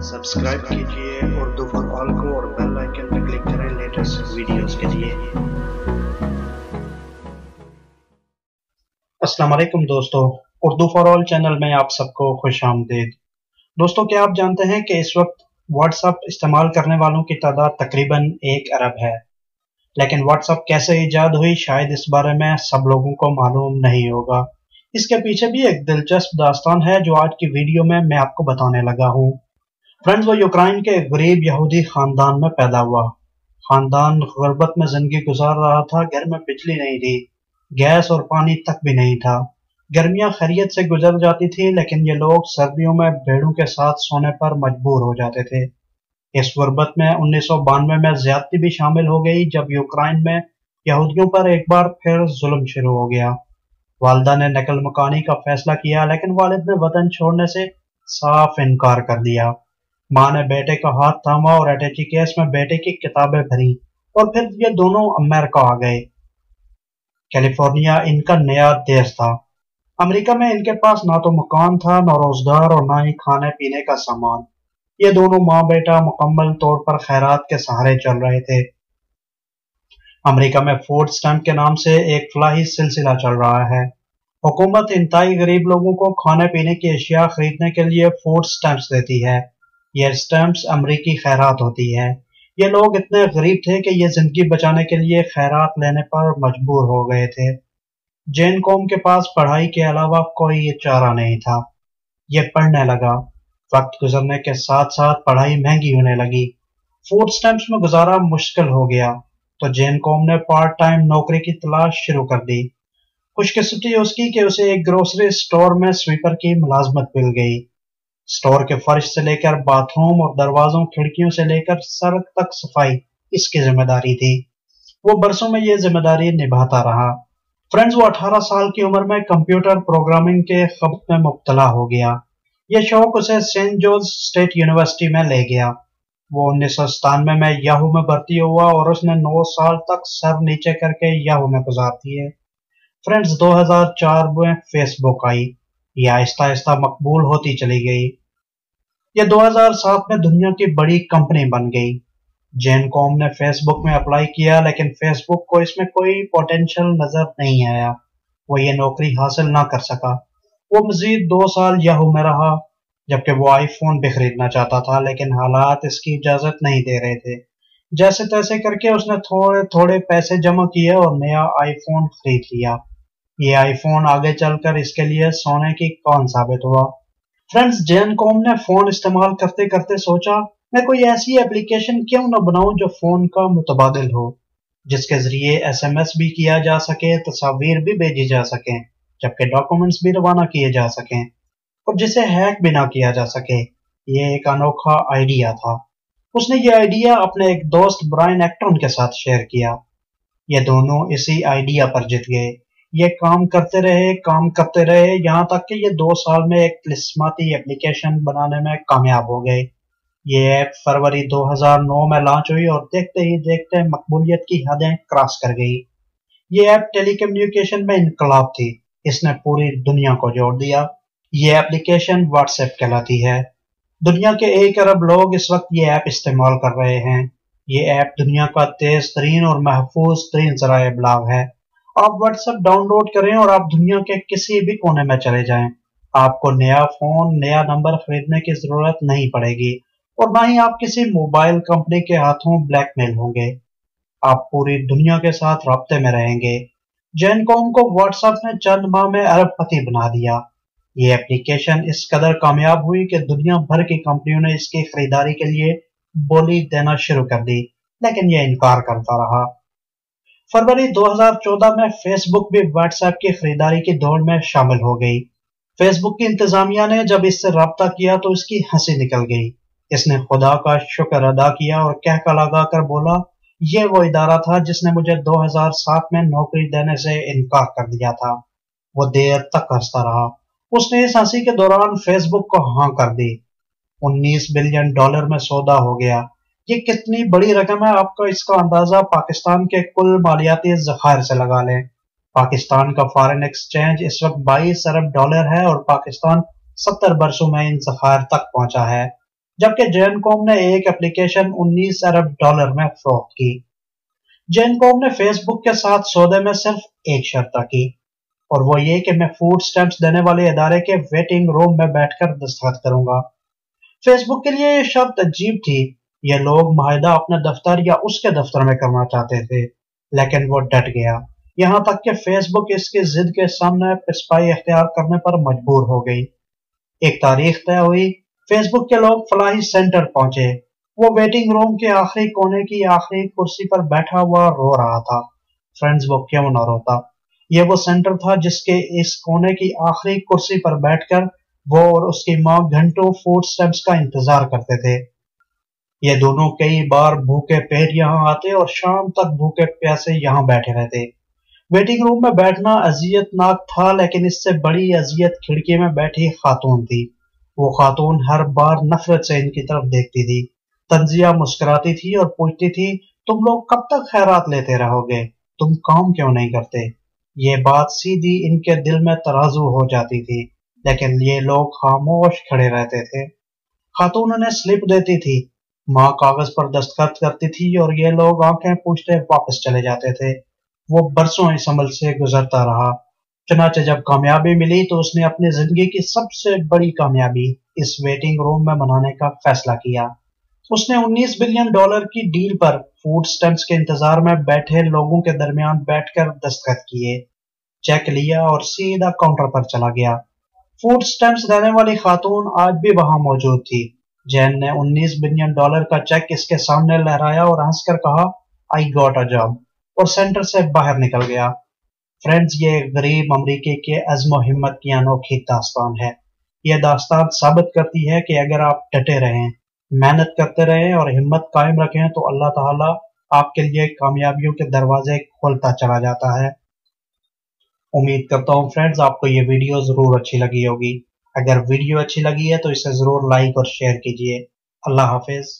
Subscribe कीजिए Urdu for all को और बेल आइकन पर क्लिक करें लेटेस्ट वीडियोस के लिए। अस्सलाम वालेकुम दोस्तों, उर्दू फॉर ऑल चैनल में आप सबको खुश आमदीद। दोस्तों, क्या आप जानते हैं कि इस वक्त व्हाट्सएप इस्तेमाल करने वालों की तादाद तकरीबन 1 अरब है। लेकिन व्हाट्सएप कैसे ईजाद हुई, शायद इस बारे में सब लोगों को मालूम नहीं होगा। इसके पीछे भी एक दिलचस्प दास्तान है जो आज की वीडियो में मैं आपको बताने लगा हूँ। फ्रेंड्स, वो यूक्रेन के एक गरीब यहूदी खानदान में पैदा हुआ। खानदान गुर्बत में जिंदगी गुजार रहा था। घर में बिजली नहीं थी, गैस और पानी तक भी नहीं था। गर्मियां खैरियत से गुजर जाती थी, लेकिन ये लोग सर्दियों में भेड़ों के साथ सोने पर मजबूर हो जाते थे। इस गुर्बत में 1992 में ज्यादती भी शामिल हो गई, जब यूक्रेन में यहूदियों पर एक बार फिर जुल्म शुरू हो गया। वालिदा ने नकल मकानी का फैसला किया, लेकिन वालिद ने वतन छोड़ने से साफ इनकार कर दिया। माँ ने बेटे का हाथ थामा और अटैची केस में बेटे की किताबें भरी और फिर ये दोनों अमेरिका आ गए। कैलिफोर्निया इनका नया देश था। अमेरिका में इनके पास ना तो मकान था, ना रोजगार और ना ही खाने पीने का सामान। ये दोनों माँ बेटा मुकम्मल तौर पर खैरात के सहारे चल रहे थे। अमेरिका में फूड स्टैम्प के नाम से एक फलाही सिलसिला चल रहा है। हुकूमत इंतहाई गरीब लोगों को खाने पीने की अशिया खरीदने के लिए फूड स्टैम्प्स देती है। ये स्टैम्प्स अमरीकी खैरात होती है। ये लोग इतने गरीब थे कि ये जिंदगी बचाने के लिए खैरात लेने पर मजबूर हो गए थे। जैन कौम के पास पढ़ाई के अलावा कोई चारा नहीं था। ये पढ़ने लगा। वक्त गुजरने के साथ साथ पढ़ाई महंगी होने लगी। फूड स्टैम्प्स में गुजारा मुश्किल हो गया, तो जैन कौम ने पार्ट टाइम नौकरी की तलाश शुरू कर दी। खुशकिस्मती उसकी कि उसे एक ग्रोसरी स्टोर में स्वीपर की मुलाजमत मिल गई। स्टोर के फर्श से लेकर बाथरूम और दरवाजों खिड़कियों से लेकर सड़क तक सफाई इसकी जिम्मेदारी थी। वो बरसों में ये जिम्मेदारी निभाता रहा। फ्रेंड्स, वो 18 साल की उम्र में कंप्यूटर प्रोग्रामिंग के खब्त में मुब्तला हो गया। ये शौक उसे सेंट जॉर्ज स्टेट यूनिवर्सिटी में ले गया। वो 1997 में याहू में भर्ती हुआ और उसने 9 साल तक सर नीचे करके याहू में गुजार दिए। फ्रेंड्स, 2004 में फेसबुक आई। ये आहिस्ता आहिस्ता मकबूल होती चली गई। ये 2007 में दुनिया की बड़ी कंपनी बन गई। जैन कॉम ने फेसबुक में अप्लाई किया, लेकिन फेसबुक को इसमें कोई पोटेंशियल नजर नहीं आया। वो ये नौकरी हासिल ना कर सका। वो मजीद 2 साल याहू में रहा, जबकि वो आईफोन भी खरीदना चाहता था, लेकिन हालात इसकी इजाजत नहीं दे रहे थे। जैसे तैसे करके उसने थोड़े थोड़े पैसे जमा किए और नया आईफोन खरीद लिया। ये आईफोन आगे चलकर इसके लिए सोने की कौन साबित हुआ। फ्रेंड्स, जैन कॉम ने फोन इस्तेमाल करते करते सोचा, मैं कोई ऐसी एप्लीकेशन क्यों न बनाऊं जो फोन का मुतबादिल हो, जिसके जरिए एसएमएस भी किया जा सके, तस्वीर भी भेजी जा सके, जबकि डॉक्यूमेंट्स भी रवाना किए जा सकें और जिसे हैक भी ना किया जा सके। ये एक अनोखा आइडिया था। उसने ये आइडिया अपने एक दोस्त ब्रायन एक्टन के साथ शेयर किया। ये दोनों इसी आइडिया पर जित गए। ये काम करते रहे यहाँ तक कि ये 2 साल में एक तिस्माती एप्लीकेशन बनाने में कामयाब हो गए। ये ऐप फरवरी 2009 में लॉन्च हुई और देखते ही देखते मकबूलियत की हदें क्रॉस कर गई। ये ऐप टेलीकम्युनिकेशन में इनकलाब थी। इसने पूरी दुनिया को जोड़ दिया। ये एप्लीकेशन व्हाट्सएप कहलाती है। दुनिया के 1 अरब लोग इस वक्त ये ऐप इस्तेमाल कर रहे हैं। ये ऐप दुनिया का तेज तरीन और महफूज तरीन ज़राए इब्लाग है। आप व्हाट्सएप डाउनलोड करें और आप दुनिया के किसी भी कोने में चले जाएं। आपको नया फोन, नया नंबर खरीदने की जरूरत नहीं पड़ेगी और ना ही आप किसी मोबाइल कंपनी के हाथों ब्लैकमेल होंगे। आप पूरी दुनिया के साथ राब्ते में रहेंगे। जैन कॉम को व्हाट्सएप ने चंद माह में अरबपति बना दिया। ये एप्लीकेशन इस कदर कामयाब हुई कि दुनिया भर की कंपनियों ने इसकी खरीदारी के लिए बोली देना शुरू कर दी, लेकिन यह इनकार करता रहा। फरवरी 2014 में फेसबुक भी व्हाट्सएप की खरीदारी की दौड़ में शामिल हो गई। फेसबुक की इंतजामिया ने जब इससे राब्ता किया तो इसकी हंसी निकल गई। इसने खुदा का शुक्र अदा किया और कहका लगा कर बोला, यह वो इदारा था जिसने मुझे 2007 में नौकरी देने से इनकार कर दिया था। वो देर तक हंसता रहा। उसने इस हंसी के दौरान फेसबुक को हाँ कर दी। $19 बिलियन में सौदा हो गया। ये कितनी बड़ी रकम है, आपका इसका अंदाजा पाकिस्तान के कुल मालियाती ज़खायर से लगा लें। पाकिस्तान का फॉरेन एक्सचेंज इस वक्त $22 अरब है और पाकिस्तान 70 बरसों में इन ज़खायर तक पहुंचा है, जबकि जेनकॉम ने एक एप्लीकेशन 19 अरब डॉलर में फरोख्त की। जेनकॉम ने फेसबुक के साथ सौदे में सिर्फ एक शर्त रखी, और वो ये कि मैं फूड स्टैम्प्स देने वाले इदारे के वेटिंग रूम में बैठकर दस्तखत करूंगा। फेसबुक के लिए ये शर्त अजीब थी। ये लोग माहिदा अपने दफ्तर या उसके दफ्तर में करना चाहते थे, लेकिन वो डट गया। यहाँ तक कि फेसबुक इसकी जिद के सामने पिसपाई इख्तियार करने पर मजबूर हो गई। एक तारीख तय हुई। फेसबुक के लोग फलाही सेंटर पहुंचे। वो वेटिंग रूम के आखिरी कोने की आखिरी कुर्सी पर बैठा हुआ रो रहा था। फ्रेंड्स, वो क्यों ना रोता? ये वो सेंटर था जिसके इस कोने की आखिरी कुर्सी पर बैठकर वो और उसकी माँ घंटों फूड स्टैम्प्स का इंतजार करते थे। ये दोनों कई बार भूखे पेट यहाँ आते और शाम तक भूखे प्यासे यहाँ बैठे रहते। वेटिंग रूम में बैठना अजियतनाक था, लेकिन इससे बड़ी अजियत खिड़की में बैठी खातून थी। वो खातून हर बार नफरत से इनकी तरफ देखती थी। तंजिया मुस्कुराती थी और पूछती थी, तुम लोग कब तक खैरात लेते रहोगे? तुम काम क्यों नहीं करते? ये बात सीधी इनके दिल में तराजू हो जाती थी, लेकिन ये लोग खामोश खड़े रहते थे। खातून उन्हें स्लिप देती थी, माँ कागज पर दस्तखत करती थी और ये लोग आंखें पूछते वापस चले जाते थे। वो बरसों इस अमल से गुजरता रहा। चुनाचे जब कामयाबी मिली तो उसने अपनी जिंदगी की सबसे बड़ी कामयाबी इस वेटिंग रूम में मनाने का फैसला किया। उसने 19 बिलियन डॉलर की डील पर फूड स्टैम्प्स के इंतजार में बैठे लोगों के दरमियान बैठकर दस्तखत किए, चेक लिया और सीधा काउंटर पर चला गया। फूड स्टैम्प्स देने वाली खातून आज भी वहां मौजूद थी। जैन ने 19 बिलियन डॉलर का चेक इसके सामने लहराया और हंसकर कहा, आई गॉट अ जॉब, और सेंटर से बाहर निकल गया। फ्रेंड्स, ये गरीब अमरीकी के अज़्म और हिम्मत की अनोखी दास्तान है। यह दास्तान साबित करती है कि अगर आप डटे रहें, मेहनत करते रहें और हिम्मत कायम रखें तो अल्लाह ताला आपके लिए कामयाबियों के दरवाजे खोलता चला जाता है। उम्मीद करता हूँ फ्रेंड्स आपको ये वीडियो जरूर अच्छी लगी होगी। अगर वीडियो अच्छी लगी है तो इसे जरूर लाइक और शेयर कीजिए। अल्लाह हाफिज।